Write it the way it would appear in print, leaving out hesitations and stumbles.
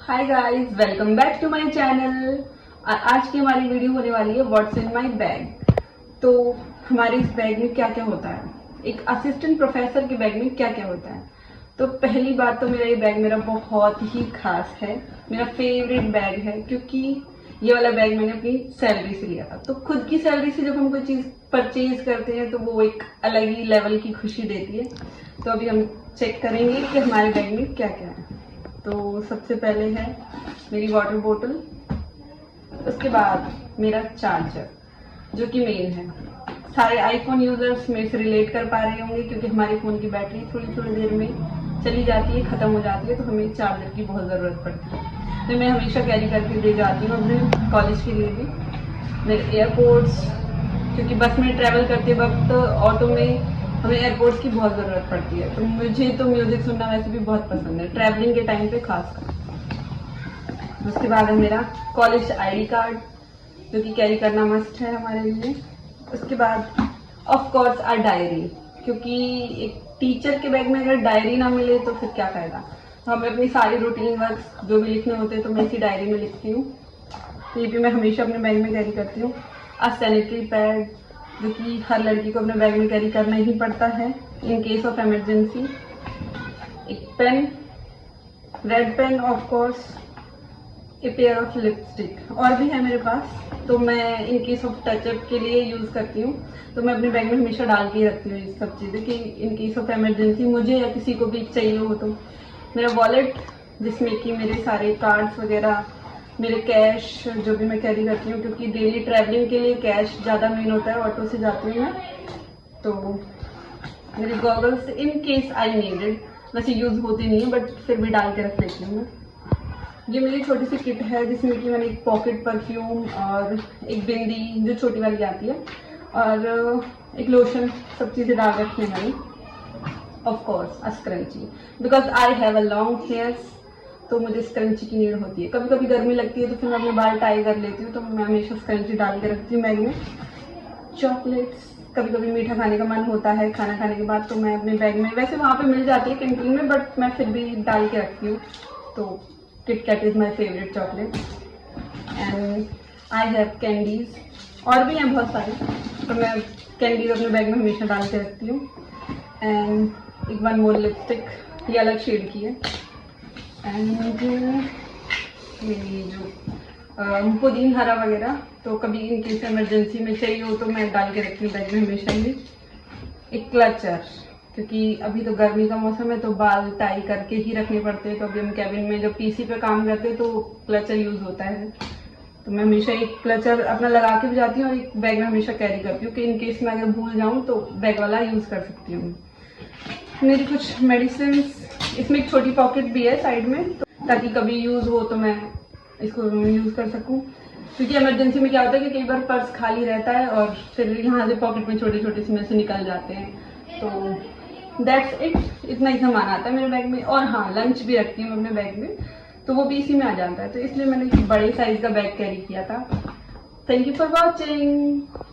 Hi guys, welcome back to my channel. आज की हमारी वीडियो होने वाली है व्हाट्स इन माय बैग। तो हमारे इस बैग में क्या क्या होता है, एक असिस्टेंट प्रोफेसर के बैग में क्या क्या होता है। तो पहली बात तो मेरा ये बैग मेरा बहुत ही खास है, मेरा फेवरेट बैग है, क्योंकि ये वाला बैग मैंने अपनी सैलरी से लिया था। तो खुद की सैलरी से जब हम कोई चीज परचेज करते हैं तो वो एक अलग ही लेवल की खुशी देती है। तो अभी हम चेक करेंगे कि हमारे बैग में क्या क्या है। तो सबसे पहले है मेरी वाटर बोतल, उसके बाद मेरा चार्जर जो कि मेन है। सारे आईफोन यूजर्स मेरे से रिलेट कर पा रहे होंगे, क्योंकि हमारे फोन की बैटरी थोड़ी थोड़ी देर में चली जाती है, खत्म हो जाती है, तो हमें चार्जर की बहुत ज़रूरत पड़ती है। तो मैं हमेशा कैरी करके ले जाती हूँ अपने कॉलेज के लिए भी, मेरे एयरपोर्ट्स, क्योंकि बस में ट्रैवल करते वक्त ऑटो में हमें एयरपोर्ट्स की बहुत ज़रूरत पड़ती है। तो मुझे तो म्यूज़िक सुनना वैसे भी बहुत पसंद है, ट्रैवलिंग के टाइम पे खासकर। उसके बाद है मेरा कॉलेज आईडी कार्ड, जो कि कैरी करना मस्ट है हमारे लिए। उसके बाद ऑफ कोर्स आ डायरी, क्योंकि एक टीचर के बैग में अगर डायरी ना मिले तो फिर क्या फ़ायदा। तो हमें अपनी सारी रूटीन वर्क जो भी लिखने होते हैं तो मैं इसी डायरी में लिखती हूँ। तो ये भी मैं हमेशा अपने बैग में कैरी करती हूँ। सैनिटरी पैड, जो कि हर लड़की को अपने बैग में कैरी करना ही पड़ता है इन केस ऑफ इमरजेंसी। एक pen, red pen of course, a pair of lipstick और भी है मेरे पास, तो मैं इन केस ऑफ टचअप के लिए यूज़ करती हूँ। तो मैं अपने बैग में हमेशा डाल के ही रखती हूँ ये सब चीज़ें, कि इन केस ऑफ इमरजेंसी मुझे या किसी को भी चाहिए हो। तो मेरा वॉलेट, जिसमें कि मेरे सारे कार्ड्स वगैरह, मेरे कैश जो भी मैं कैरी करती हूँ, क्योंकि डेली ट्रैवलिंग के लिए कैश ज़्यादा मेन होता है, ऑटो से जाती हूँ मैं। तो मेरे goggles in case I needed, वैसे यूज़ होते नहीं है बट फिर भी डाल के रख लेती हूँ मैं। ये मेरी छोटी सी किट है, जिसमें कि मैंने एक पॉकेट परफ्यूम और एक बिंदी जो छोटी वाली आती है और एक लोशन, सब चीज़ें डाल रखी है मैंने। Of course a scrunchie, because I have a long hairs, तो मुझे स्क्रंची की नीड होती है। कभी कभी गर्मी लगती है तो फिर मैं अपने बाल टाई कर लेती हूँ, तो मैं हमेशा स्क्रंची डाल के रखती हूँ बैग में। चॉकलेट्स, कभी कभी मीठा खाने का मन होता है खाना खाने के बाद, तो मैं अपने बैग में, वैसे वहाँ पे मिल जाती है कैंटीन में, बट मैं फिर भी डाल के रखती हूँ। तो Kit Kat is my favourite chocolate. And I have candies, और भी हैं बहुत सारे, तो मैं कैंडीज अपने बैग में हमेशा डाल के रखती हूँ। एंड एक वन मोर लिपस्टिक, ये अलग शेड की है। एंड ये जो पुदीन हरा वगैरह, तो कभी इन केस इमरजेंसी में चाहिए हो तो मैं डाल के रखती हूँ बैग में हमेशा ही। एक क्लचर, क्योंकि अभी तो गर्मी का मौसम है तो बाल टाई करके ही रखने पड़ते हैं, तो अभी हम कैबिन में जब पीसी पे काम करते हैं तो क्लचर यूज़ होता है। तो मैं हमेशा एक क्लचर अपना लगा के भी जाती हूँ और एक बैग में हमेशा कैरी करती हूँ, कि इन केस मैं अगर भूल जाऊँ तो बैग वाला यूज़ कर सकती हूँ। मेरी कुछ मेडिसिन, इसमें एक छोटी पॉकेट भी है साइड में, तो ताकि कभी यूज़ हो तो मैं इसको यूज़ कर सकूं। क्योंकि इमरजेंसी में क्या होता है कि कई बार पर्स खाली रहता है और फिर यहाँ से पॉकेट में छोटे छोटे से में से निकल जाते हैं। तो दैट्स इट, इतना ही सामान आता है मेरे बैग में। और हाँ, लंच भी रखती हूँ अपने बैग में, तो वो भी इसी में आ जाता है, तो इसलिए मैंने बड़े साइज का बैग कैरी किया था। Thank you for watching.